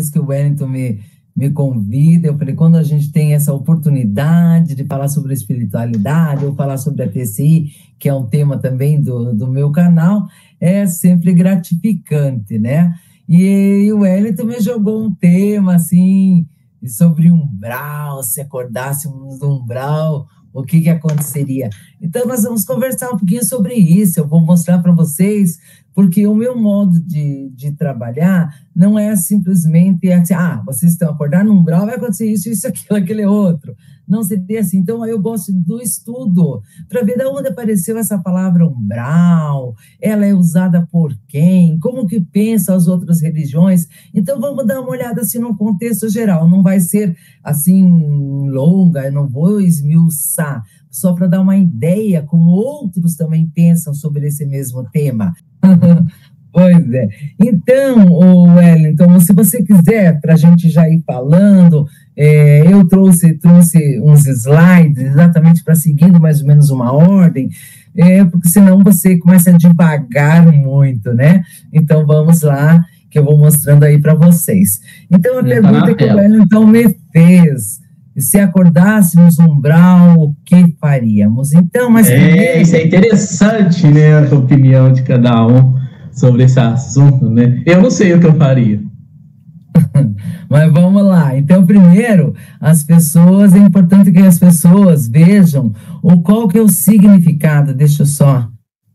vez que o Wellington me convida, eu falei, quando a gente tem essa oportunidade de falar sobre espiritualidade, ou falar sobre a TCI, que é um tema também do meu canal, é sempre gratificante, né? E o Wellington me jogou um tema, assim, sobre umbral, se acordássemos do umbral, o que aconteceria? Então, nós vamos conversar um pouquinho sobre isso, eu vou mostrar para vocês, porque o meu modo de trabalhar não é simplesmente assim, vocês estão acordados no umbral, vai acontecer isso, isso, aquilo, aquele outro. Não seria assim. Então, eu gosto do estudo, para ver de onde apareceu essa palavra umbral, ela é usada por quem, como que pensam as outras religiões. Então, vamos dar uma olhada assim no contexto geral, não vai ser assim longa, eu não vou esmiuçar, só para dar uma ideia como outros também pensam sobre esse mesmo tema. Pois é. Então, Wellington, se você quiser, para a gente já ir falando, eu trouxe uns slides exatamente para seguindo mais ou menos uma ordem, porque senão você começa a devagar muito, né? Então, vamos lá, que eu vou mostrando aí para vocês. Então, a pergunta que o Wellington me fez: se acordássemos umbral, o que faríamos? Então, mas primeiro... Isso é interessante, né, a opinião de cada um sobre esse assunto, né? Eu não sei o que eu faria. Mas vamos lá. Então, primeiro, é importante que as pessoas vejam qual que é o significado. Deixa eu só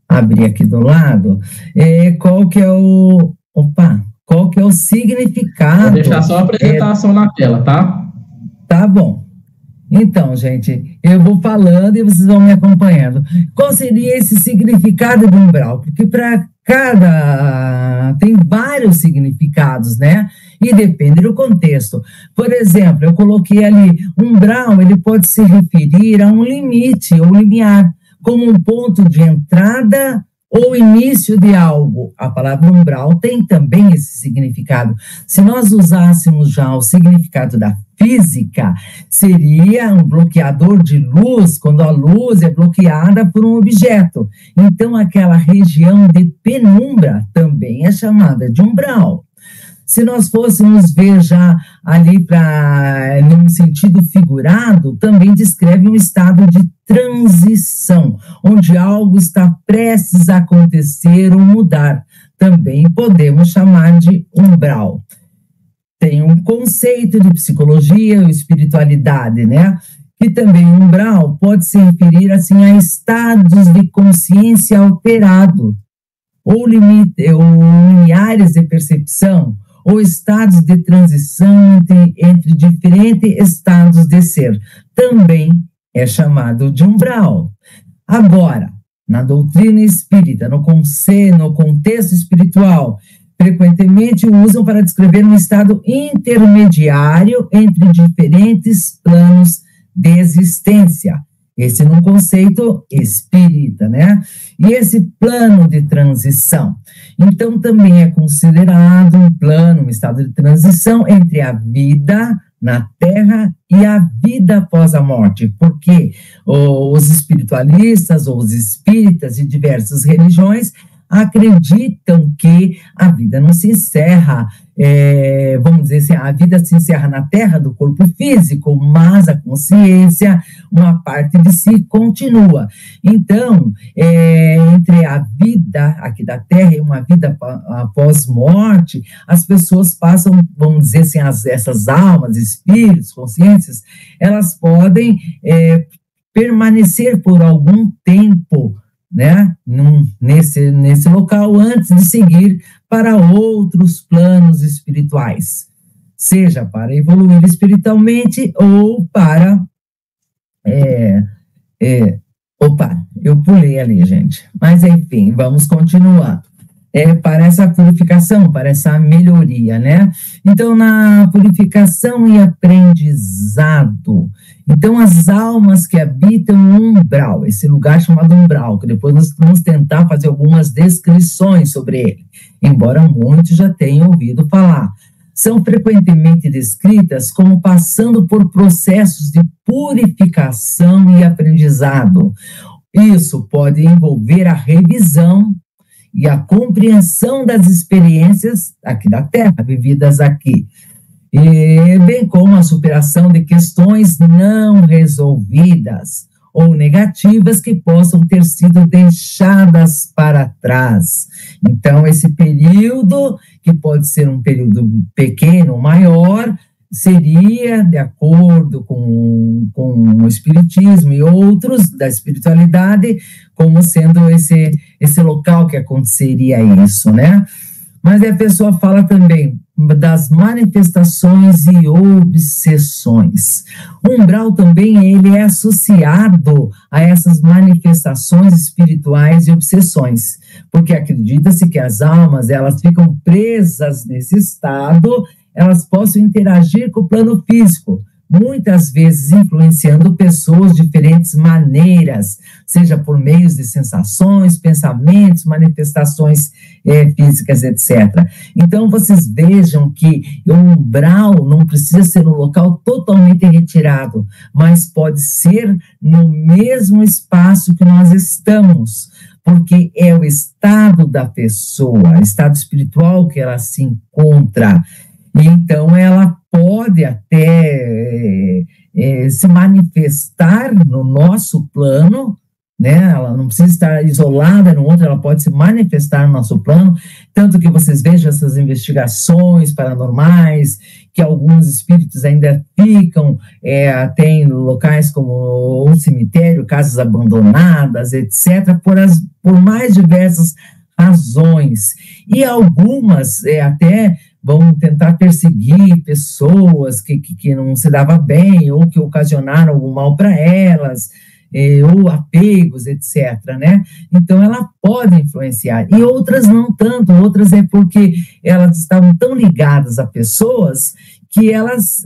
abrir aqui do lado. Qual que é o significado? Vou deixar só a apresentação na tela, tá? Tá bom. Então, gente, eu vou falando e vocês vão me acompanhando. Qual seria esse significado do umbral? Porque tem vários significados, né? E depende do contexto. Por exemplo, eu coloquei ali, umbral, ele pode se referir a um limite ou limiar, como um ponto de entrada ou início de algo. A palavra umbral tem também esse significado. Se nós usássemos já o significado da física, seria um bloqueador de luz, quando a luz é bloqueada por um objeto. Então, aquela região de penumbra também é chamada de umbral. Se nós fôssemos ver já ali num sentido figurado, também descreve um estado de transição, onde algo está prestes a acontecer ou mudar. Também podemos chamar de umbral. Tem um conceito de psicologia e espiritualidade, né? Que também umbral pode se referir assim a estados de consciência alterado, ou limiares de percepção, ou estados de transição entre diferentes estados de ser. Também é chamado de umbral. Agora, na doutrina espírita, no contexto espiritual, frequentemente o usam para descrever um estado intermediário entre diferentes planos de existência. Esse num conceito espírita, né? E esse plano de transição. Então, também é considerado um estado de transição entre a vida na Terra e a vida após a morte, porque os espiritualistas ou os espíritas de diversas religiões acreditam que a vida não se encerra, vamos dizer assim, a vida se encerra na terra do corpo físico, mas a consciência, uma parte de si continua. Então, entre a vida aqui da terra e uma vida após morte, as pessoas passam, vamos dizer assim, essas almas, espíritos, consciências, elas podem permanecer por algum tempo, né, nesse local, antes de seguir para outros planos espirituais, seja para evoluir espiritualmente ou para eu pulei ali, gente, mas enfim, vamos continuar. Para essa purificação, para essa melhoria, né? Então, na purificação e aprendizado, então as almas que habitam o umbral, esse lugar chamado umbral, que depois nós vamos tentar fazer algumas descrições sobre ele, embora muitos já tenham ouvido falar, são frequentemente descritas como passando por processos de purificação e aprendizado. Isso pode envolver a revisão e a compreensão das experiências aqui da Terra, vividas aqui, e bem como a superação de questões não resolvidas ou negativas que possam ter sido deixadas para trás. Então, esse período, que pode ser um período pequeno ou maior, seria, de acordo com o Espiritismo e outros da espiritualidade, como sendo esse local que aconteceria isso, né? Mas a pessoa fala também das manifestações e obsessões. O umbral também ele é associado a essas manifestações espirituais e obsessões, porque acredita-se que as almas elas ficam presas nesse estado, elas possam interagir com o plano físico, muitas vezes influenciando pessoas de diferentes maneiras, seja por meios de sensações, pensamentos, manifestações físicas, etc. Então, vocês vejam que o umbral não precisa ser um local totalmente retirado, mas pode ser no mesmo espaço que nós estamos, porque é o estado da pessoa, o estado espiritual que ela se encontra. Então, ela pode até se manifestar no nosso plano, né? Ela não precisa estar isolada no outro, ela pode se manifestar no nosso plano, tanto que vocês vejam essas investigações paranormais, que alguns espíritos ainda ficam até em locais como um cemitério, casas abandonadas, etc., por mais diversas razões. E algumas até vão tentar perseguir pessoas que não se davam bem ou que ocasionaram algum mal para elas, ou apegos, etc., né? Então, ela pode influenciar. E outras não tanto, outras é porque elas estavam tão ligadas a pessoas que elas,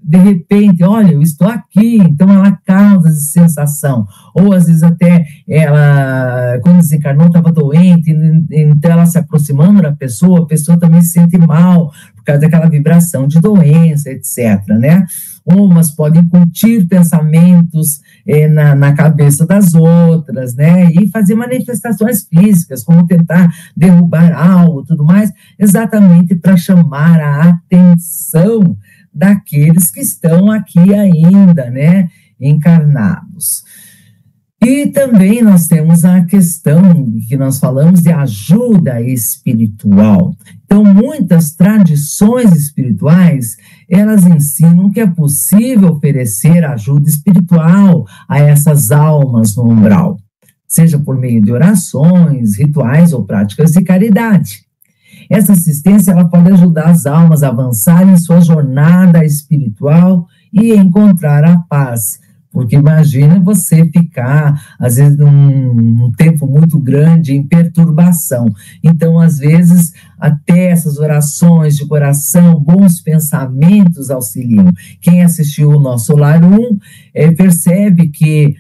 de repente, olha, eu estou aqui, então ela causa essa sensação. Ou, às vezes, até ela, quando desencarnou, estava doente, então ela se aproximando da pessoa, a pessoa também se sente mal, por causa daquela vibração de doença, etc., né? Umas podem incutir pensamentos na cabeça das outras, né? E fazer manifestações físicas, como tentar derrubar algo, tudo mais, exatamente para chamar a atenção daqueles que estão aqui ainda, né? Encarnados. E também nós temos a questão que nós falamos de ajuda espiritual. Então, muitas tradições espirituais, elas ensinam que é possível oferecer ajuda espiritual a essas almas no umbral, seja por meio de orações, rituais ou práticas de caridade. Essa assistência ela pode ajudar as almas a avançarem em sua jornada espiritual e encontrar a paz. Porque imagina você ficar, às vezes, um tempo muito grande em perturbação. Então, às vezes, até essas orações de coração, bons pensamentos auxiliam. Quem assistiu o nosso Lar 1 percebe que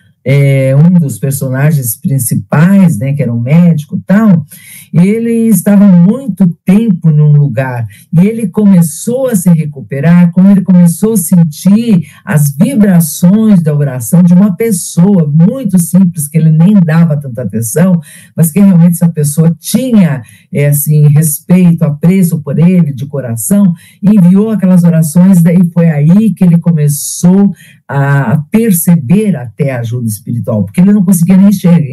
um dos personagens principais, né, que era um médico e tal, ele estava muito tempo num lugar e ele começou a se recuperar quando ele começou a sentir as vibrações da oração de uma pessoa muito simples, que ele nem dava tanta atenção, mas que realmente essa pessoa tinha assim, respeito, apreço por ele de coração, e enviou aquelas orações. Daí foi aí que ele começou a perceber até a ajuda espiritual, porque ele não conseguia nem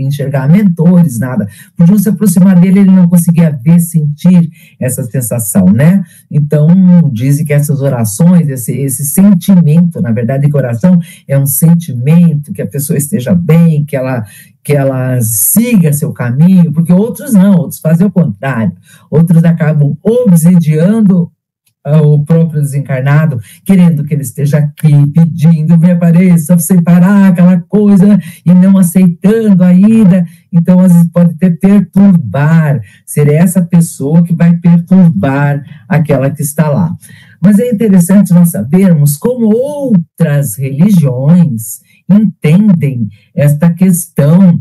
enxergar mentores, nada, podiam se aproximar dele, ele não conseguia ver, sentir essa sensação, né? Então, dizem que essas orações, esse sentimento, na verdade, que oração é um sentimento, que a pessoa esteja bem, que ela siga seu caminho, porque outros não, outros fazem o contrário, outros acabam obsidiando o próprio desencarnado, querendo que ele esteja aqui, pedindo, me apareça, sem parar aquela coisa, e não aceitando a ida. Então, às vezes, pode até perturbar, ser essa pessoa que vai perturbar aquela que está lá. Mas é interessante nós sabermos como outras religiões entendem esta questão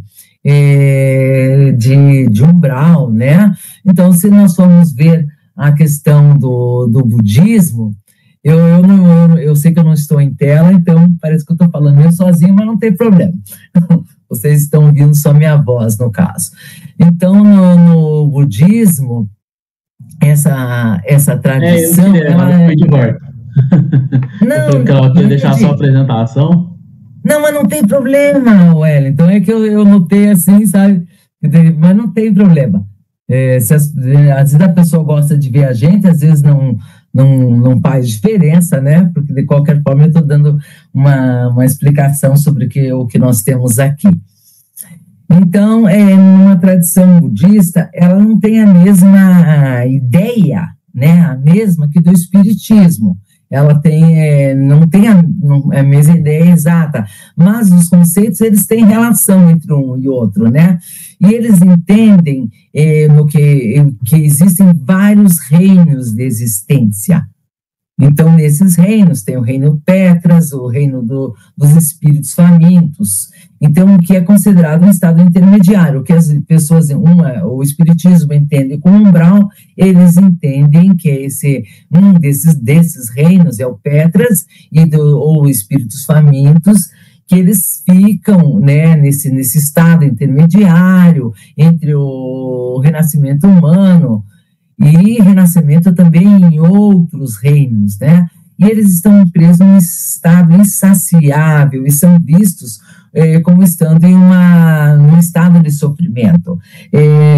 de umbral, né? Então, se nós formos ver a questão do budismo, eu sei que eu não estou em tela, então parece que eu estou falando eu sozinho, mas não tem problema. Vocês estão ouvindo só minha voz, no caso. Então, no budismo, essa tradição... Foi de volta. Não, que ela quer deixar só a apresentação. Não, mas não tem problema, Wellington. É que eu notei assim, sabe? Mas não tem problema. Às vezes a pessoa gosta de ver a gente, às vezes não faz diferença, né? Porque, de qualquer forma, eu estou dando uma explicação sobre o que nós temos aqui. Então, numa tradição budista, ela não tem a mesma ideia, né? A mesma que do espiritismo. Ela não tem a mesma ideia exata, mas os conceitos, eles têm relação entre um e outro, né? E eles entendem que existem vários reinos de existência. Então, nesses reinos, tem o reino Petras, o reino dos espíritos famintos. Então, o que é considerado um estado intermediário, o que as pessoas, o espiritismo entende como umbral, eles entendem que um desses reinos é o Petras, ou espíritos famintos, que eles ficam, né, nesse estado intermediário entre o renascimento humano e renascimento também em outros reinos, né? E eles estão presos num estado insaciável e são vistos como estando num estado de sofrimento.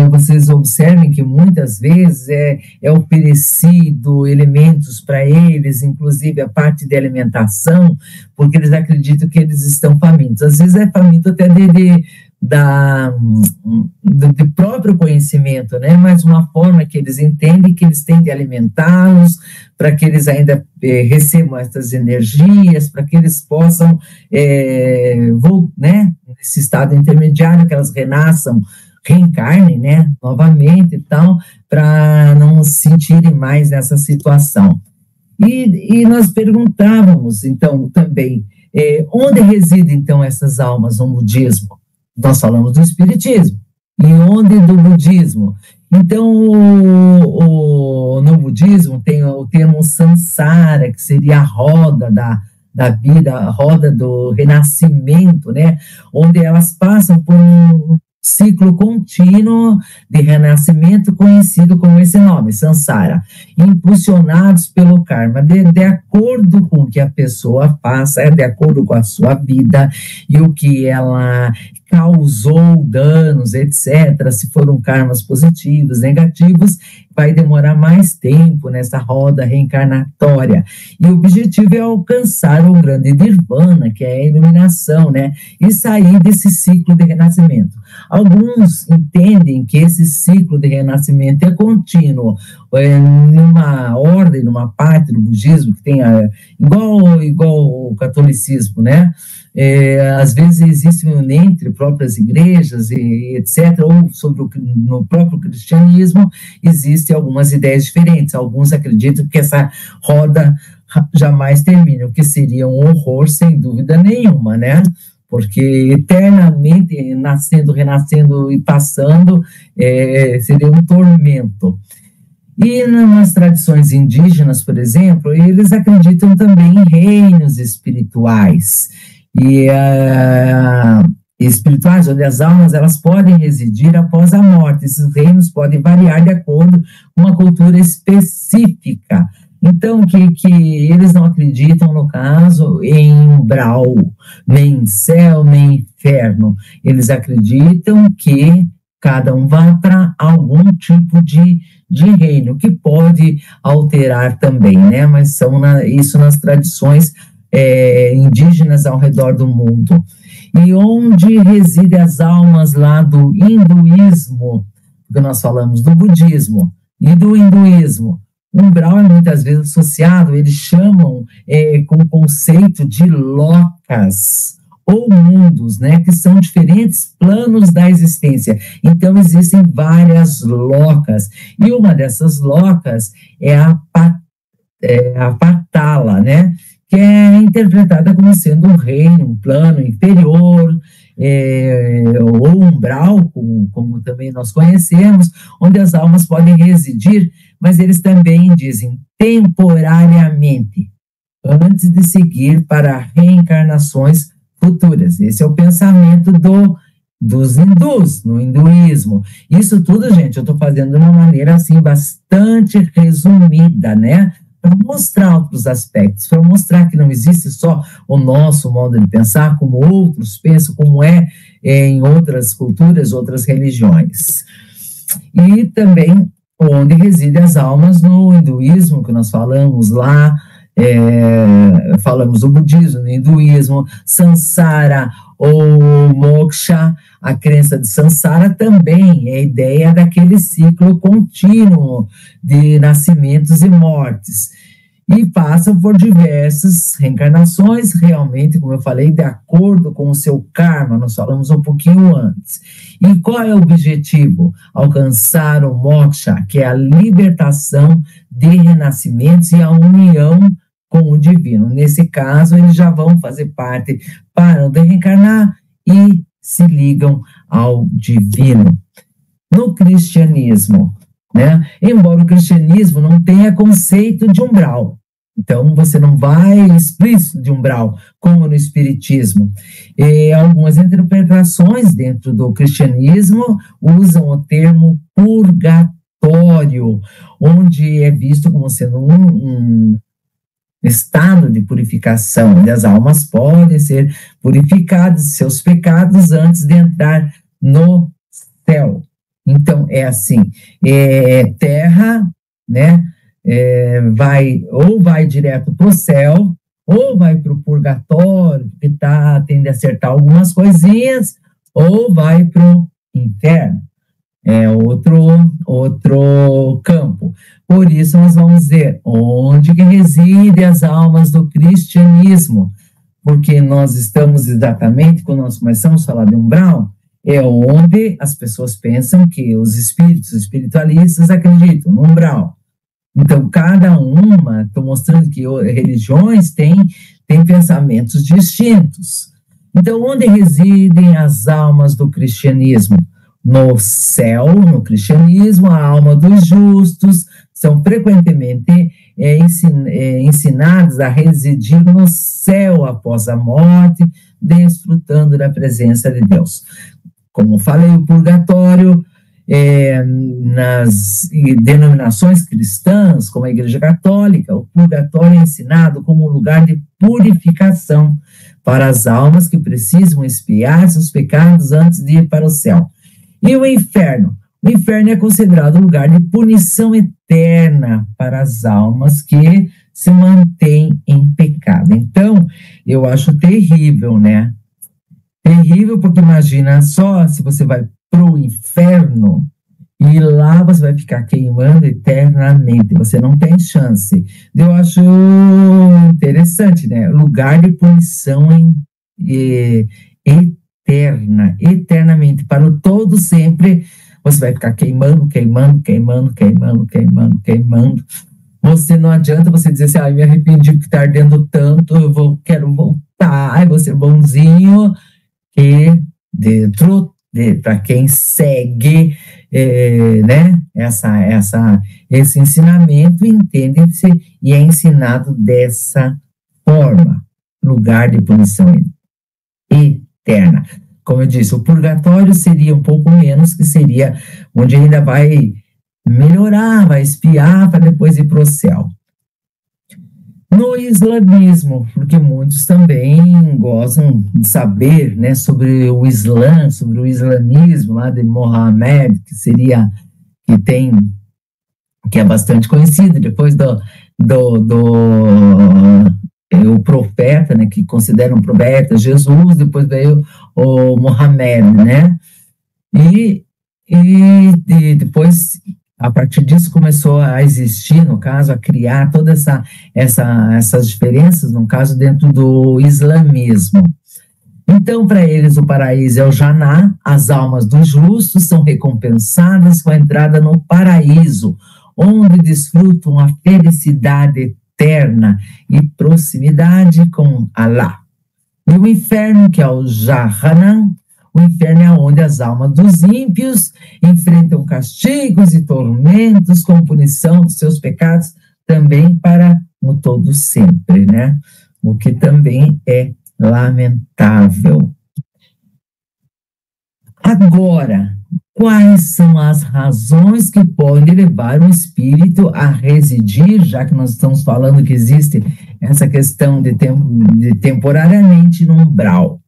Vocês observem que muitas vezes é oferecido elementos para eles, inclusive a parte de alimentação, porque eles acreditam que eles estão famintos. Às vezes é faminto até do próprio conhecimento, né? Mas uma forma que eles entendem que eles têm de alimentá-los, para que eles ainda recebam essas energias, para que eles possam, né, nesse estado intermediário, que elas reencarnem, né, novamente e tal, para não se sentirem mais nessa situação. E nós perguntávamos, então, também, onde residem, então, essas almas no budismo? Nós falamos do espiritismo. E onde do budismo? Então, no budismo tem o termo samsara, que seria a roda da vida, a roda do renascimento, né? Onde elas passam por um ciclo contínuo de renascimento conhecido como esse nome, samsara, impulsionados pelo karma, de acordo com o que a pessoa faça, de acordo com a sua vida e o que ela causou danos, etc. Se foram karmas positivos, negativos, vai demorar mais tempo nessa roda reencarnatória. E o objetivo é alcançar o grande nirvana, que é a iluminação, né? E sair desse ciclo de renascimento. Alguns entendem que esse ciclo de renascimento é contínuo, numa ordem, numa parte do budismo, que tem igual o catolicismo, né? Às vezes existe entre próprias igrejas e etc., ou no próprio cristianismo, existem algumas ideias diferentes. Alguns acreditam que essa roda jamais termina, o que seria um horror, sem dúvida nenhuma, né? Porque eternamente nascendo, renascendo e passando seria um tormento. E nas tradições indígenas, por exemplo, eles acreditam também em reinos espirituais. Espirituais, onde as almas elas podem residir após a morte. Esses reinos podem variar de acordo com uma cultura específica. Então, que eles não acreditam, no caso, em umbral, nem em céu, nem em inferno. Eles acreditam que cada um vai para algum tipo de reino, que pode alterar também, né? Mas isso nas tradições indígenas ao redor do mundo. E onde residem as almas lá do hinduísmo, porque nós falamos do budismo e do hinduísmo. O umbral é muitas vezes associado, eles chamam com o conceito de lokas, ou mundos, né, que são diferentes planos da existência. Então, existem várias lokas, e uma dessas lokas é a Patala, né, que é interpretada como sendo um reino, um plano inferior, ou umbral, como também nós conhecemos, onde as almas podem residir, mas eles também dizem temporariamente, antes de seguir para reencarnações futuras. Esse é o pensamento dos hindus, no hinduísmo. Isso tudo, gente, eu estou fazendo de uma maneira, assim, bastante resumida, né? Para mostrar outros aspectos, para mostrar que não existe só o nosso modo de pensar, como outros pensam, como em outras culturas, outras religiões. E também onde residem as almas no hinduísmo, que nós falamos lá, falamos do budismo, no hinduísmo, samsara ou moksha, a crença de samsara também é a ideia daquele ciclo contínuo de nascimentos e mortes. E passam por diversas reencarnações, realmente, como eu falei, de acordo com o seu karma, nós falamos um pouquinho antes. E qual é o objetivo? Alcançar o moksha, que é a libertação de renascimentos e a união com o divino. Nesse caso, eles já vão fazer parte, param de reencarnar e se ligam ao divino. No cristianismo, né? Embora o cristianismo não tenha conceito de umbral, então você não vai explícito de umbral, como no espiritismo. Algumas interpretações dentro do cristianismo usam o termo purgatório, onde é visto como sendo um estado de purificação, onde as almas podem ser purificadas de seus pecados antes de entrar no céu. Então, é assim, terra, né, vai direto para o céu, ou vai para o purgatório, que tende a acertar algumas coisinhas, ou vai para o inferno. É outro campo. Por isso, nós vamos ver onde que residem as almas do cristianismo, porque nós estamos exatamente, quando nós começamos a falar de umbral, é onde as pessoas pensam que os espíritos espiritualistas acreditam no umbral. Então, cada uma, estou mostrando que religiões têm pensamentos distintos. Então, onde residem as almas do cristianismo? No céu, no cristianismo, a alma dos justos são frequentemente ensinados a residir no céu após a morte, desfrutando da presença de Deus. Como falei, o purgatório, nas denominações cristãs, como a Igreja Católica, o purgatório é ensinado como um lugar de purificação para as almas que precisam expiar seus pecados antes de ir para o céu. E o inferno? O inferno é considerado um lugar de punição eterna para as almas que se mantêm em pecado. Então, eu acho terrível, né? Terrível, porque imagina só se você vai para o inferno e lá você vai ficar queimando eternamente, você não tem chance. Eu acho interessante, né? Lugar de punição eterna, eternamente, para o todo sempre, você vai ficar queimando. Você não adianta você dizer assim, me arrependi porque está ardendo tanto, quero voltar, vou ser bonzinho, que dentro para quem segue né, esse ensinamento, entende-se e é ensinado dessa forma, lugar de punição eterna. Como eu disse, o purgatório seria um pouco menos, que seria onde ainda vai melhorar, vai expiar para depois ir para o céu. No islamismo, porque muitos também gostam de saber, né, sobre o Islã, sobre o islamismo lá de Mohammed, que é bastante conhecido, depois o profeta, né, que consideram profeta Jesus, depois veio o Mohammed, né, e depois, a partir disso, começou a existir, no caso, a criar todas essas diferenças, no caso, dentro do islamismo. Então, para eles, o paraíso é o Jannah, as almas dos justos são recompensadas com a entrada no paraíso, onde desfrutam a felicidade eterna e proximidade com Allah. E o inferno, que é o Jahannam, o inferno é onde as almas dos ímpios enfrentam castigos e tormentos com punição dos seus pecados, também para o todo sempre, né? O que também é lamentável. Agora, quais são as razões que podem levar um espírito a residir, já que nós estamos falando que existe essa questão de temporariamente no umbral?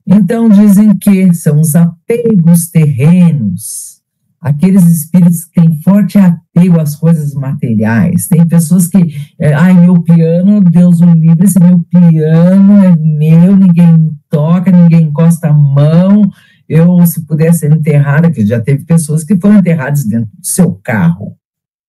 Então, dizem que são os apegos terrenos, aqueles espíritos que têm forte apego às coisas materiais. Tem pessoas que, meu piano, Deus o livre, esse meu piano é meu, ninguém toca, ninguém encosta a mão. Eu, se pudesse ser enterrada, que já teve pessoas que foram enterradas dentro do seu carro,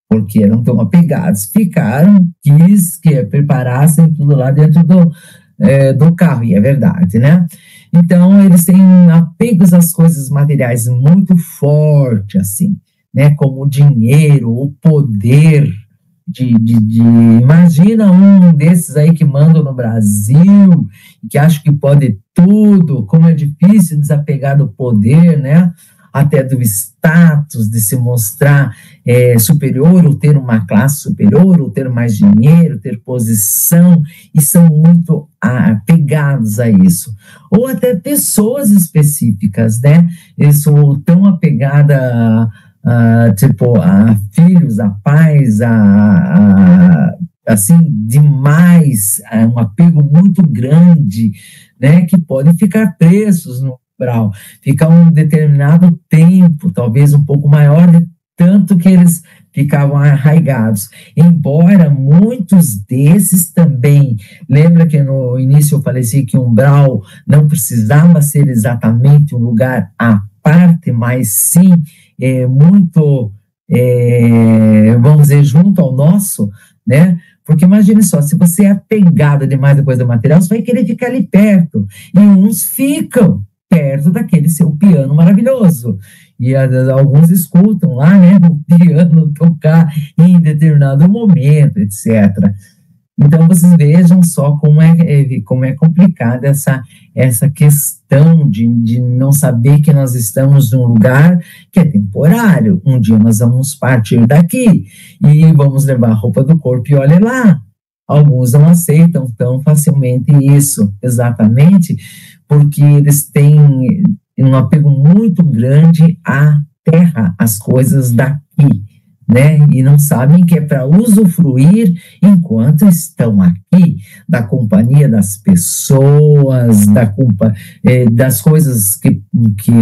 porque eram tão apegados, ficaram, quis que preparassem tudo lá dentro do carro, e é verdade, né? Então, eles têm apegos às coisas materiais muito forte, assim, né? Como o dinheiro, o poder imagina um desses aí que mandam no Brasil, que acha que pode tudo, como é difícil desapegar do poder, né? Até do status, de se mostrar superior, ou ter uma classe superior, ou ter mais dinheiro, ter posição, e são muito apegados a isso. Ou até pessoas específicas, né? Eles são tão apegados a filhos, a pais, assim, demais, um apego muito grande, né? Que podem ficar presos no umbral, ficar um determinado tempo, talvez um pouco maior, de tanto que eles ficavam arraigados. Embora muitos desses também, lembra que no início eu falei assim, que o umbral não precisava ser exatamente um lugar à parte, mas sim muito, vamos dizer, junto ao nosso, né? Porque imagine só, se você é apegado demais à coisa material, você vai querer ficar ali perto, e uns ficam perto daquele seu piano maravilhoso, e alguns escutam lá, né, o piano tocar em determinado momento, etc. Então, vocês vejam só como é complicada essa questão de não saber que nós estamos num lugar que é temporário. Um dia nós vamos partir daqui e vamos levar a roupa do corpo e olha lá. Alguns não aceitam tão facilmente isso, exatamente porque eles têm um apego muito grande à terra, às coisas daqui, né? E não sabem que é para usufruir enquanto estão aqui, da companhia das pessoas, das coisas que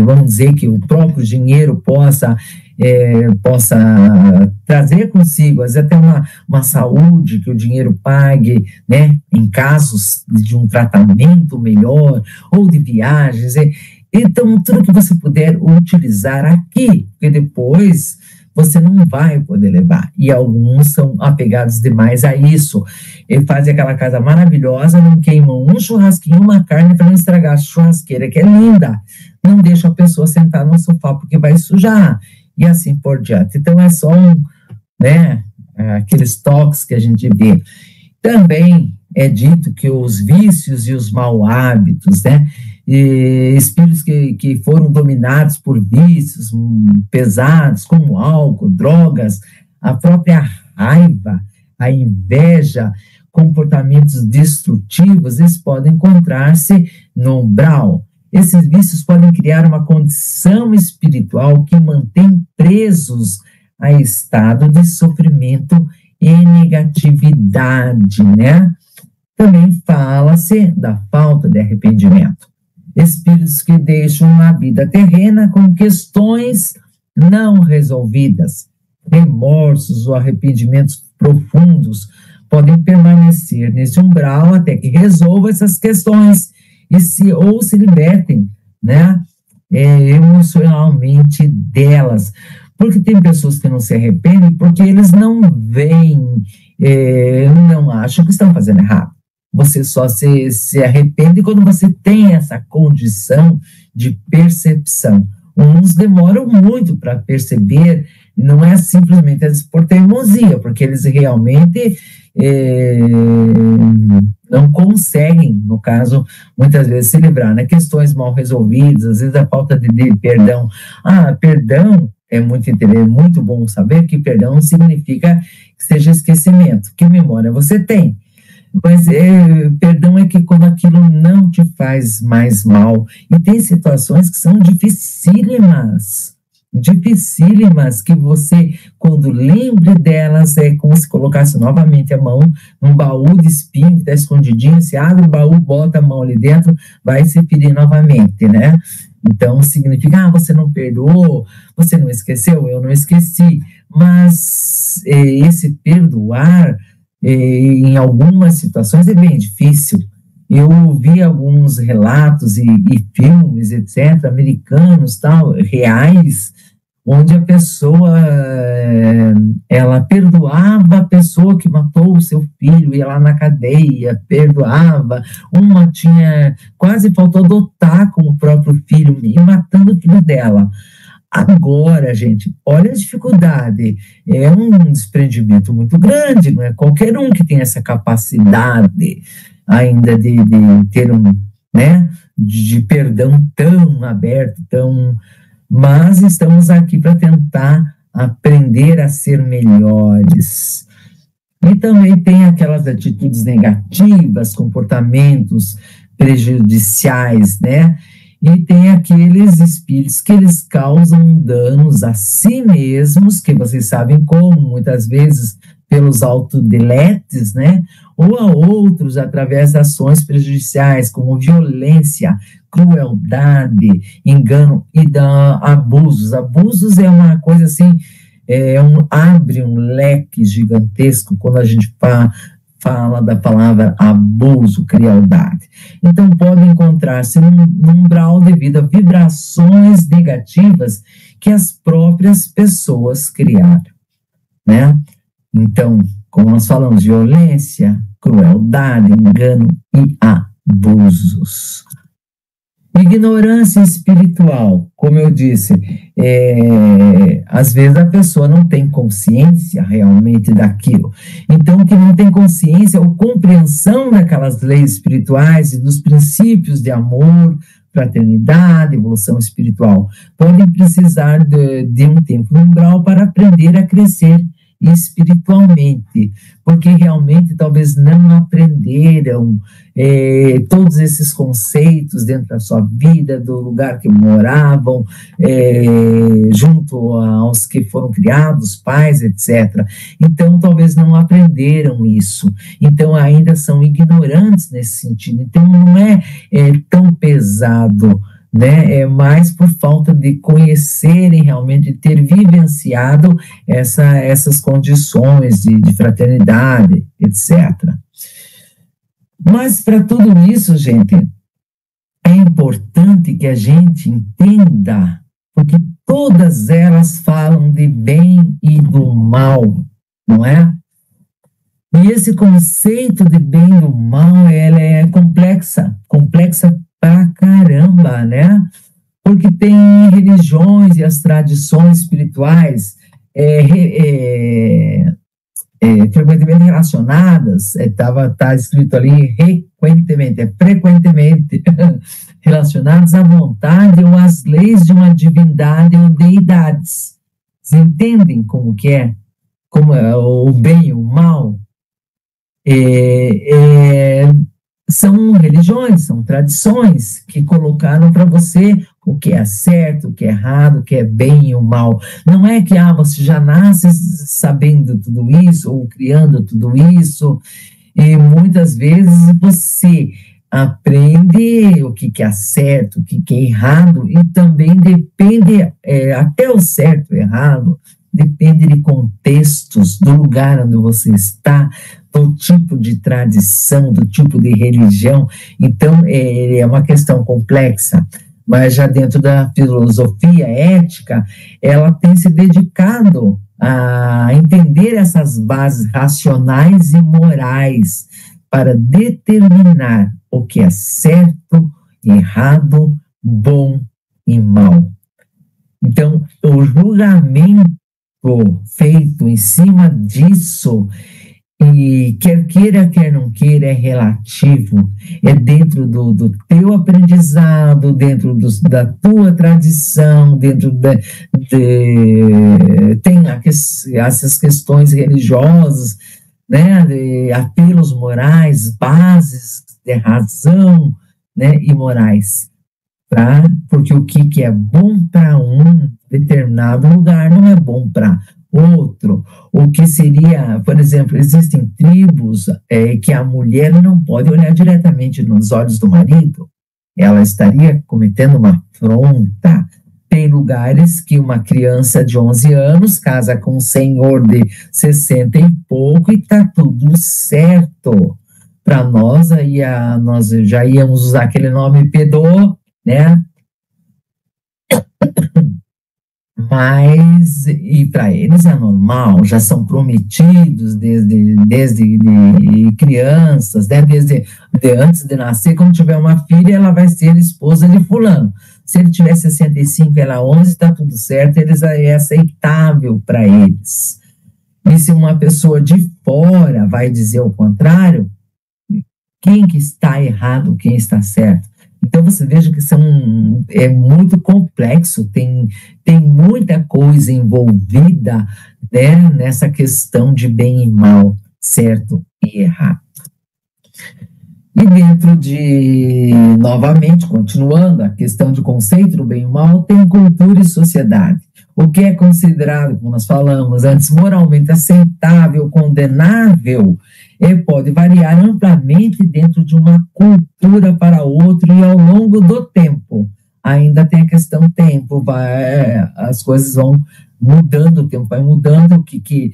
vamos dizer que o próprio dinheiro possa trazer consigo, às vezes até uma saúde que o dinheiro pague, né, em casos de um tratamento melhor, ou de viagens, então tudo que você puder utilizar aqui, porque depois você não vai poder levar, e alguns são apegados demais a isso, e fazem aquela casa maravilhosa, não queimam um churrasquinho, uma carne para não estragar a churrasqueira, que é linda, não deixa a pessoa sentar no sofá porque vai sujar, e assim por diante. Então, é só aqueles toques que a gente vê. Também é dito que os vícios e os mau hábitos, né, espíritos que foram dominados por vícios pesados, como álcool, drogas, a própria raiva, a inveja, comportamentos destrutivos, eles podem encontrar-se no umbral. Esses vícios podem criar uma condição espiritual que mantém presos a estado de sofrimento e negatividade, né? Também fala-se da falta de arrependimento. Espíritos que deixam a vida terrena com questões não resolvidas, remorsos ou arrependimentos profundos podem permanecer nesse umbral até que resolva essas questões ou se libertem, né, emocionalmente delas. Porque tem pessoas que não se arrependem porque eles não veem, não acham que estão fazendo errado. Você só se arrepende quando você tem essa condição de percepção. Uns demoram muito para perceber, não é simplesmente por teimosia, porque eles realmente não conseguem, no caso, muitas vezes se livrar, né? Questões mal resolvidas, às vezes a falta de perdão. Perdão é muito bom saber que perdão significa que seja esquecimento. Que memória você tem? Mas perdão é que quando aquilo não te faz mais mal. E tem situações que são dificílimas, que você, quando lembre delas, é como se colocasse novamente a mão num baú de espinho que está escondidinho, você abre o baú, bota a mão ali dentro, vai se ferir novamente, né? Então, significa, você não perdoou, você não esqueceu, eu não esqueci. Mas esse perdoar, em algumas situações, é bem difícil. Eu vi alguns relatos e filmes, etc., americanos, tal, reais, onde a pessoa, ela perdoava a pessoa que matou o seu filho, ia lá na cadeia, perdoava. Uma tinha, quase faltou adotar como o próprio filho, e matando o filho dela. Agora, gente, olha a dificuldade, é um desprendimento muito grande, não é qualquer um que tem essa capacidade ainda de ter né, de perdão tão aberto, mas estamos aqui para tentar aprender a ser melhores. E também tem aquelas atitudes negativas, comportamentos prejudiciais, né? E tem aqueles espíritos que eles causam danos a si mesmos, que vocês sabem como, muitas vezes pelos autodeletes, né? Ou a outros através de ações prejudiciais, como violência, crueldade, engano e abusos. Abusos é uma coisa assim, abre um leque gigantesco quando a gente fala da palavra abuso, crueldade. Então, pode encontrar-se num umbral devido a vibrações negativas que as próprias pessoas criaram, né? Então, como nós falamos, violência, crueldade, engano e abusos. Ignorância espiritual, como eu disse, às vezes a pessoa não tem consciência realmente daquilo. Então, que não tem consciência ou compreensão daquelas leis espirituais e dos princípios de amor, fraternidade, evolução espiritual, podem precisar de um tempo umbral para aprender a crescer espiritualmente, porque realmente talvez não aprenderam todos esses conceitos dentro da sua vida, do lugar que moravam, junto aos que foram criados, pais, etc. Então, talvez não aprenderam isso. Então, ainda são ignorantes nesse sentido. Então, não é tão pesado, né? É mais por falta de conhecerem realmente, de ter vivenciado essas condições de fraternidade, etc. Mas para tudo isso, gente, é importante que a gente entenda, porque todas elas falam de bem e do mal, não é? E esse conceito de bem e do mal, ela é complexa pra caramba, né? Porque tem religiões e as tradições espirituais frequentemente relacionadas, tá escrito ali frequentemente relacionadas à vontade ou às leis de uma divindade ou deidades. Vocês entendem como que é? Como é o bem e o mal? São religiões, são tradições que colocaram para você o que é certo, o que é errado, o que é bem e o mal. Não é que você já nasce sabendo tudo isso, ou criando tudo isso, e muitas vezes você aprende o que é certo, o que é errado, e também depende, até o certo e errado, depende de contextos, do lugar onde você está, do tipo de tradição, do tipo de religião. Então, é uma questão complexa, mas já dentro da filosofia ética, ela tem se dedicado a entender essas bases racionais e morais para determinar o que é certo, errado, bom e mal. Então, o julgamento feito em cima disso, e quer queira, quer não queira, é relativo, é dentro do teu aprendizado, dentro da tua tradição, tem essas questões religiosas, né, de apelos morais, bases de razão, né, e morais, porque o que é bom para um determinado lugar não é bom para outro. O que seria, por exemplo, existem tribos que a mulher não pode olhar diretamente nos olhos do marido, ela estaria cometendo uma afronta. Tem lugares que uma criança de 11 anos casa com um senhor de 60 e pouco e está tudo certo. Para nós, aí nós já íamos usar aquele nome pedô, né? Mas, e para eles é normal, já são prometidos desde crianças, né? Desde antes de nascer, quando tiver uma filha, ela vai ser esposa de fulano. Se ele tiver 65, ela 11, está tudo certo, é aceitável para eles. E se uma pessoa de fora vai dizer o contrário, quem que está errado, quem está certo? Então, você veja que é muito complexo, tem muita coisa envolvida, né, nessa questão de bem e mal, certo e errado. E dentro novamente, continuando, a questão de conceito do bem e mal, tem cultura e sociedade. O que é considerado, como nós falamos antes, moralmente aceitável, condenável, pode variar amplamente dentro de uma cultura para outra e ao longo do tempo. Ainda tem a questão tempo, as coisas vão mudando, o tempo vai mudando, o que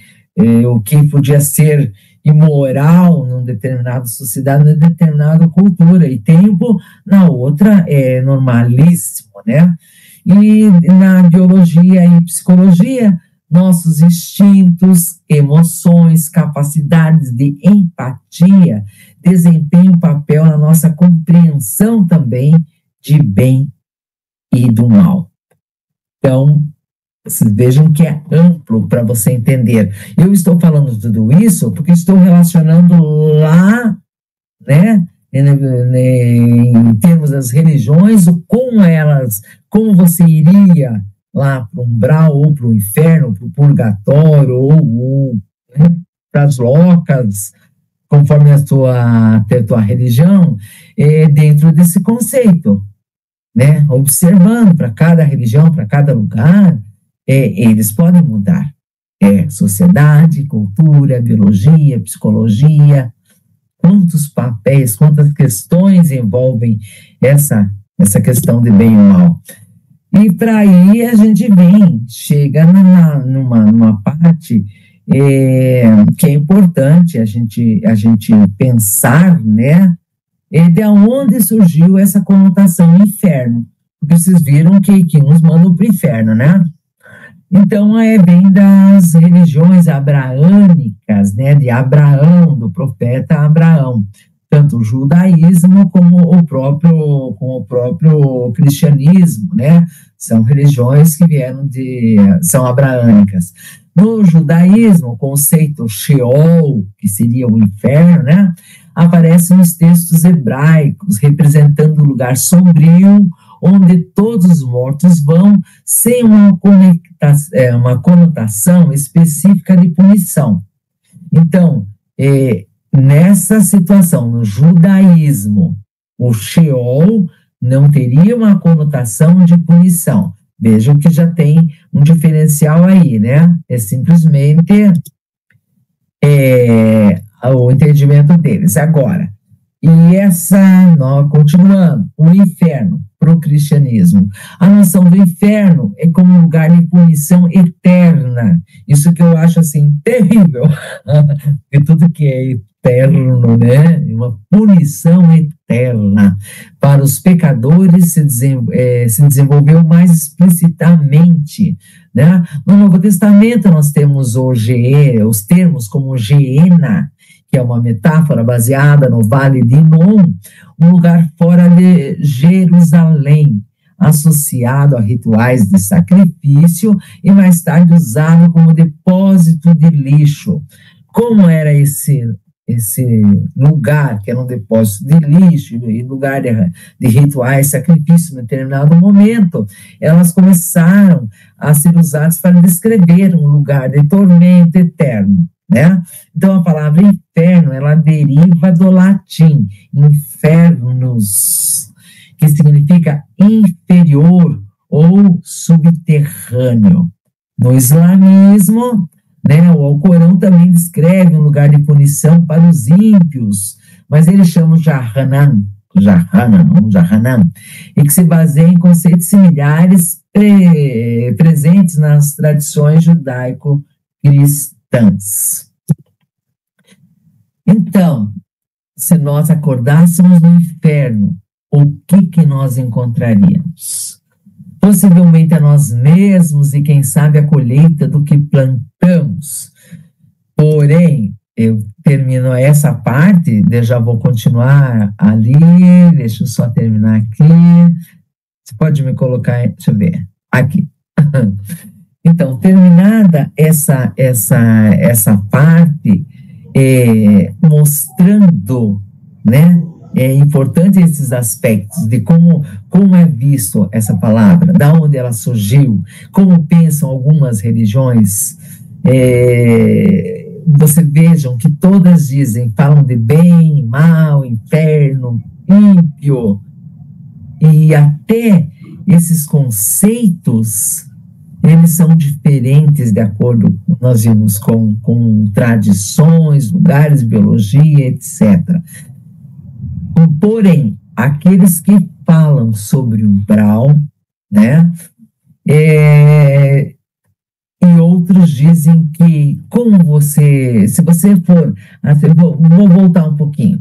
podia ser imoral numa determinada sociedade, numa determinada cultura, e tempo na outra é normalíssimo, né? E na biologia e psicologia, nossos instintos, emoções, capacidades de empatia desempenham um papel na nossa compreensão também de bem e do mal. Então, vocês vejam que é amplo para você entender. Eu estou falando tudo isso porque estou relacionando lá, né, em termos das religiões, como você iria lá para o umbral, ou para o inferno, para o purgatório, ou né, para as locas, conforme a tua religião, dentro desse conceito, né, observando para cada religião, para cada lugar, eles podem mudar. Sociedade, cultura, biologia, psicologia, quantos papéis, quantas questões envolvem essa questão de bem e mal. E para aí a gente chega numa parte que é importante a gente pensar, né, de onde surgiu essa conotação inferno. Porque vocês viram que uns mandam para o inferno, né? Então, vem das religiões abraânicas, né, de Abraão, do profeta Abraão, tanto o judaísmo como o próprio cristianismo, né, são religiões que são abraânicas. No judaísmo, o conceito Sheol, que seria o inferno, né, aparece nos textos hebraicos, representando um lugar sombrio, onde todos os mortos vão, sem uma conotação específica de punição. Então, nessa situação, no judaísmo, o Sheol não teria uma conotação de punição. Vejam que já tem um diferencial aí, né? É simplesmente o entendimento deles. Agora, continuando, o inferno para o cristianismo. A noção do inferno é como um lugar de punição eterna. Isso que eu acho, assim, terrível. Porque tudo que é eterno, né? Uma punição eterna. Para os pecadores se desenvolveu mais explicitamente, né? No Novo Testamento nós temos os termos como Geena, que é uma metáfora baseada no Vale de Inom, um lugar fora de Jerusalém, associado a rituais de sacrifício e mais tarde usado como depósito de lixo. Como era esse lugar, que era um depósito de lixo e lugar de rituais, sacrifício, em determinado momento, elas começaram a ser usadas para descrever um lugar de tormento eterno, né? Então, a palavra inferno, ela deriva do latim, infernus, que significa inferior ou subterrâneo. No islamismo, né, o Alcorão também descreve um lugar de punição para os ímpios, mas eles chamam Jahannam, e que se baseia em conceitos similares presentes nas tradições judaico-cristãs. Então, se nós acordássemos no inferno, o que nós encontraríamos? Possivelmente a nós mesmos e, quem sabe, a colheita do que plantamos. Porém, eu termino essa parte, eu já vou continuar ali, deixa eu só terminar aqui. Você pode me colocar, deixa eu ver, aqui. Então, terminada essa parte, mostrando, né, é importante esses aspectos de como é visto essa palavra, da onde ela surgiu, como pensam algumas religiões. Você vejam que todas falam de bem, mal, inferno, ímpio, e até esses conceitos, eles são diferentes de acordo, nós vimos, com tradições, lugares, biologia, etc. Porém, aqueles que falam sobre umbral, né, e outros dizem que, se você for, vou voltar um pouquinho,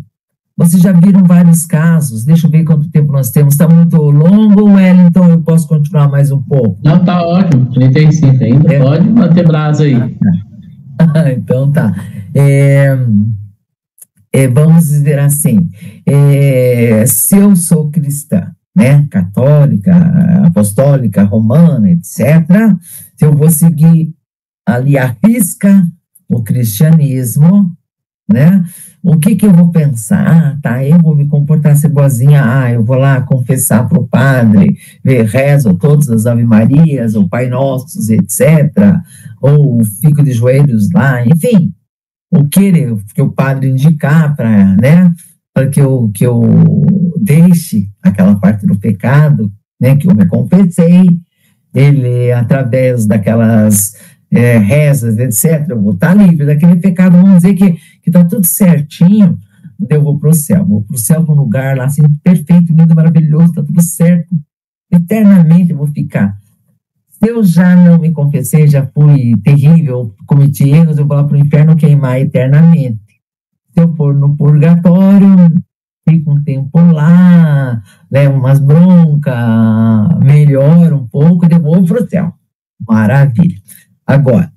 vocês já viram vários casos, deixa eu ver quanto tempo nós temos, está muito longo, Wellington, eu posso continuar mais um pouco? Não, tá ótimo, 35 ainda, pode manter brasa aí. Então tá. Vamos dizer assim, se eu sou cristã, né, católica, apostólica, romana, etc., se eu vou seguir ali à risca o cristianismo, né, o que eu vou pensar? Eu vou me comportar ser boazinha, eu vou lá confessar para o padre, rezo todas as Ave Marias, ou Pai Nossos, etc., ou fico de joelhos lá, enfim, o que o padre indicar para, né, para que eu deixe aquela parte do pecado, né, que eu me confessei, ele, através daquelas rezas, etc., eu vou estar livre daquele pecado, vamos dizer que está tudo certinho, eu vou para o céu, para um lugar lá, assim, perfeito, lindo, maravilhoso, está tudo certo, eternamente eu vou ficar. Se eu já não me confessei, já fui terrível, cometi erros, eu vou lá para o inferno queimar eternamente. Se eu for no purgatório, fico um tempo lá, levo umas broncas, melhoro um pouco e devolvo para o céu. Maravilha. Agora,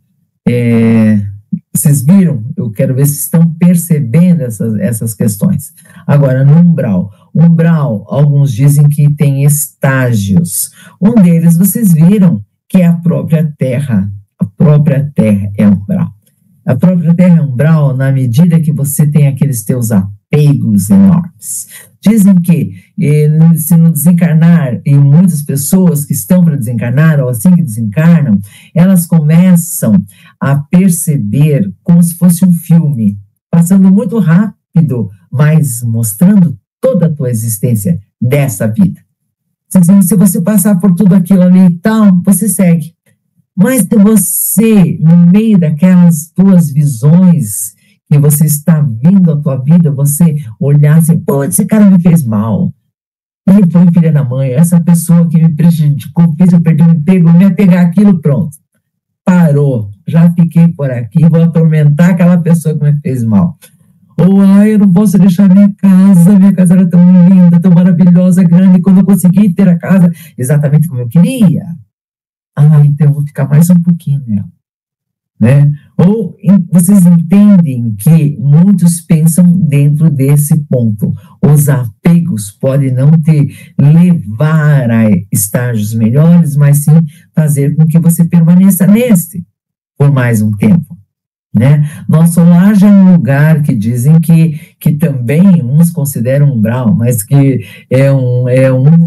vocês viram? Eu quero ver se estão percebendo essas questões. Agora, no umbral. Umbral, alguns dizem que tem estágios. Um deles, vocês viram, que é a própria Terra. A própria Terra é umbral. A própria Terra é umbral na medida que você tem aqueles teus apegos enormes. Dizem que se não desencarnar, e muitas pessoas que estão para desencarnar, ou assim que desencarnam, elas começam a perceber como se fosse um filme, passando muito rápido, mas mostrando toda a tua existência dessa vida. Se você passar por tudo aquilo ali e tal, você segue. Mas se você, no meio daquelas tuas visões que você está vindo à tua vida, você olhar assim, pô, esse cara me fez mal. Ele foi filha da mãe, essa pessoa que me prejudicou, fez eu perder o emprego, me apegar aquilo, pronto. Parou, já fiquei por aqui, vou atormentar aquela pessoa que me fez mal. Ou, eu não posso deixar minha casa era tão linda, tão maravilhosa, grande, quando eu consegui ter a casa exatamente como eu queria. Então eu vou ficar mais um pouquinho nela, né? Ou vocês entendem que muitos pensam dentro desse ponto. Os apegos podem não te levar a estágios melhores, mas sim fazer com que você permaneça neste por mais um tempo, né? Nosso lar já é um lugar que dizem que também uns consideram umbral, mas que é uma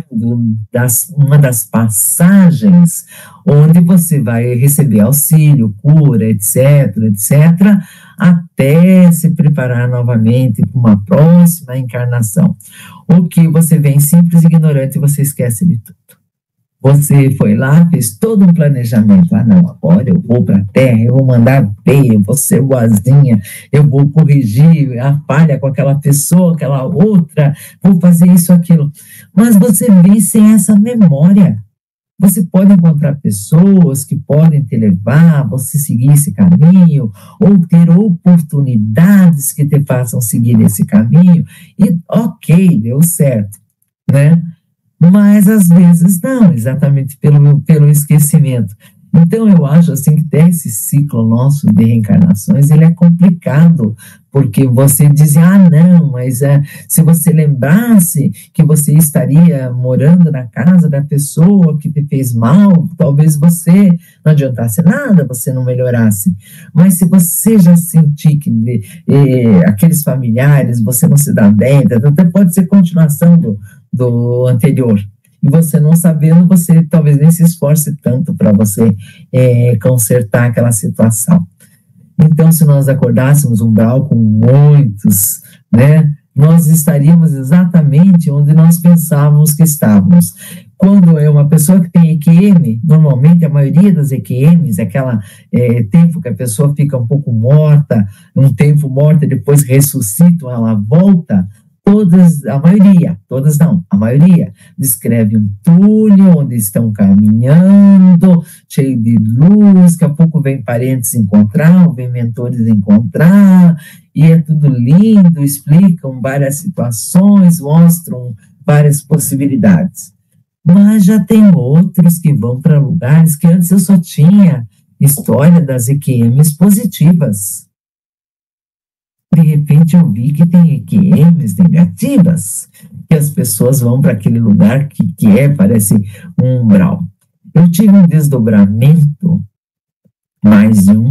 das passagens onde você vai receber auxílio, cura, etc., até se preparar novamente para uma próxima encarnação. O que você vem simples e ignorante e você esquece de tudo. Você foi lá, fez todo um planejamento. Ah, não, agora eu vou para a Terra, eu vou mandar bem, eu vou ser boazinha, eu vou corrigir a falha com aquela pessoa, aquela outra, vou fazer isso, aquilo. Mas você vem sem essa memória. Você pode encontrar pessoas que podem te levar, você seguir esse caminho, ou ter oportunidades que te façam seguir esse caminho, e ok, deu certo, né? Mas às vezes não, exatamente pelo esquecimento. Então eu acho assim que até esse ciclo nosso de reencarnações, ele é complicado, porque você diz, ah não, mas se você lembrasse que você estaria morando na casa da pessoa que te fez mal, talvez você não adiantasse nada, você não melhorasse. Mas se você já sentir que aqueles familiares, você não se dá bem, até pode ser continuação do anterior. E você não sabendo, você talvez nem se esforce tanto para você consertar aquela situação. Então, se nós acordássemos um umbral com muitos, né, nós estaríamos exatamente onde nós pensávamos que estávamos. Quando é uma pessoa que tem EQM, normalmente a maioria das EQMs, aquela tempo que a pessoa fica um pouco morta, um tempo morta e depois ressuscita, ela volta. A maioria descreve um túnel onde estão caminhando, cheio de luz, daqui a pouco vem parentes encontrar, vem mentores encontrar, e é tudo lindo, explicam várias situações, mostram várias possibilidades. Mas já tem outros que vão para lugares que antes eu só tinha história das EQMs positivas. De repente eu vi que tem EQMs negativas, que as pessoas vão para aquele lugar que parece um umbral. Eu tive um desdobramento, mais um,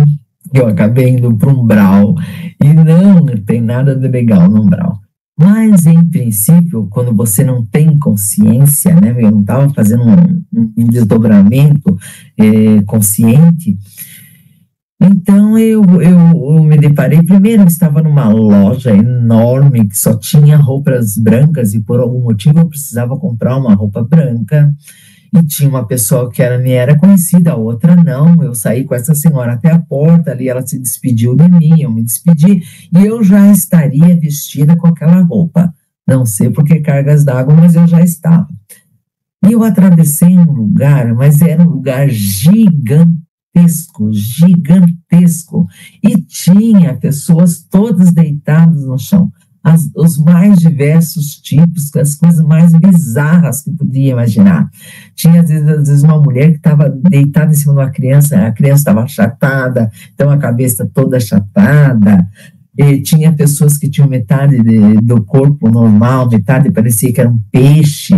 que eu acabei indo para um umbral, e não tem nada de legal no umbral. Mas, em princípio, quando você não tem consciência, né, eu não estava fazendo um desdobramento consciente. Então, eu me deparei, primeiro eu estava numa loja enorme, que só tinha roupas brancas, e por algum motivo eu precisava comprar uma roupa branca, e tinha uma pessoa que me era conhecida, a outra não. Eu saí com essa senhora até a porta ali, ela se despediu de mim, eu me despedi, e eu já estaria vestida com aquela roupa. Não sei por que cargas d'água, mas eu já estava. E eu atravessei um lugar, mas era um lugar gigantesco, e tinha pessoas todas deitadas no chão, os mais diversos tipos, as coisas mais bizarras que podia imaginar. Tinha às vezes uma mulher que estava deitada em cima de uma criança, a criança estava achatada, então a cabeça toda achatada, e tinha pessoas que tinham metade do corpo normal, metade parecia que era um peixe,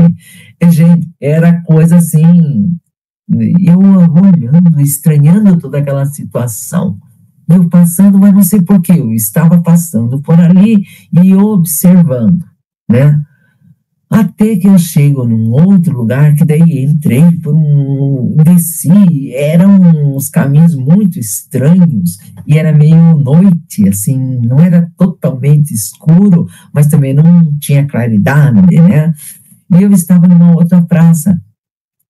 e, gente, era coisa assim. Eu olhando, estranhando toda aquela situação, eu passando, mas não sei porquê, eu estava passando por ali e observando, né? Até que eu chego num outro lugar, que daí entrei desci, eram uns caminhos muito estranhos, e era meio noite, assim, não era totalmente escuro, mas também não tinha claridade, né? E eu estava numa outra praça,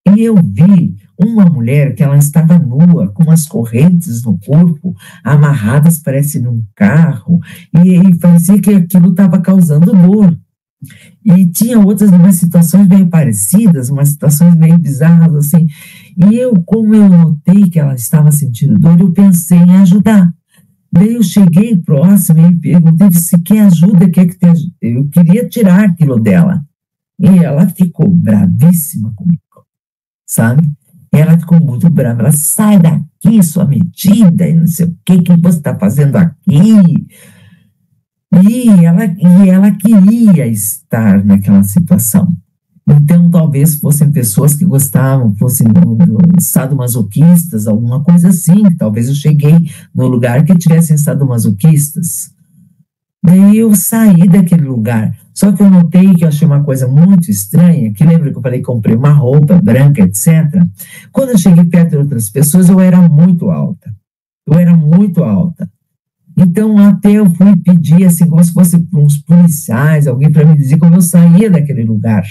e eu vi uma mulher que ela estava nua, com umas correntes no corpo, amarradas, parece num carro, e parecia que aquilo estava causando dor. E tinha outras umas situações meio parecidas, umas situações meio bizarras, assim. E eu, como eu notei que ela estava sentindo dor, eu pensei em ajudar. Daí eu cheguei próximo e perguntei se quer ajuda, quer que te ajude. Eu queria tirar aquilo dela. E ela ficou bravíssima comigo, sabe? Ela ficou muito brava. Ela, sai daqui, sua metida, e não sei o que você está fazendo aqui. E ela queria estar naquela situação. Então, talvez fossem pessoas que gostavam, fossem sadomasoquistas, alguma coisa assim. Talvez eu cheguei no lugar que tivessem sadomasoquistas. Daí eu saí daquele lugar. Só que eu notei que eu achei uma coisa muito estranha, que lembra que eu falei que comprei uma roupa branca, etc. Quando eu cheguei perto de outras pessoas, eu era muito alta. Então, até eu fui pedir, assim, como se fosse para uns policiais, alguém para me dizer como eu saía daquele lugar.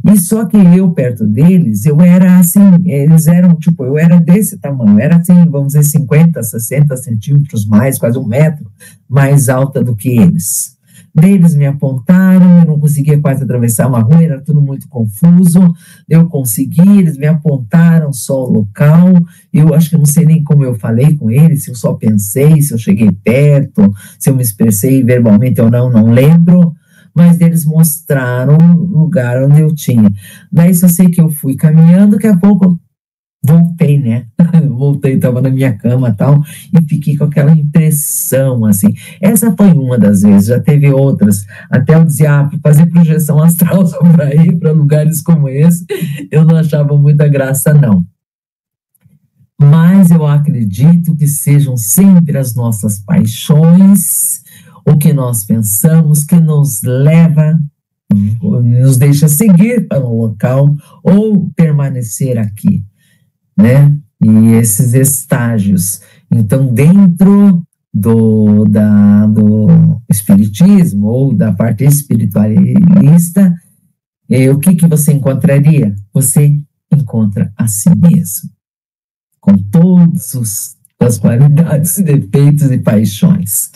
E só que eu, perto deles, eu era assim, eles eram, tipo, eu era desse tamanho, era assim, vamos dizer, 50, 60 centímetros mais, quase 1 metro mais alta do que eles. Daí eles me apontaram, eu não conseguia quase atravessar uma rua, era tudo muito confuso, eu consegui, eles me apontaram só o local, eu acho que eu não sei nem como eu falei com eles, se eu só pensei, se eu cheguei perto, se eu me expressei verbalmente ou não, não lembro, mas eles mostraram o lugar onde eu tinha. Daí só sei que eu fui caminhando, daqui a pouco voltei, né? Voltei, estava na minha cama e tal, e fiquei com aquela impressão, assim. Essa foi uma das vezes, já teve outras. Até eu dizia, fazer projeção astral só para ir para lugares como esse, eu não achava muita graça, não. Mas eu acredito que sejam sempre as nossas paixões, o que nós pensamos, que nos leva, nos deixa seguir para um local ou permanecer aqui, né? E esses estágios. Então, dentro do espiritismo ou da parte espiritualista, o que você encontraria? Você encontra a si mesmo, com todas as qualidades, defeitos e paixões.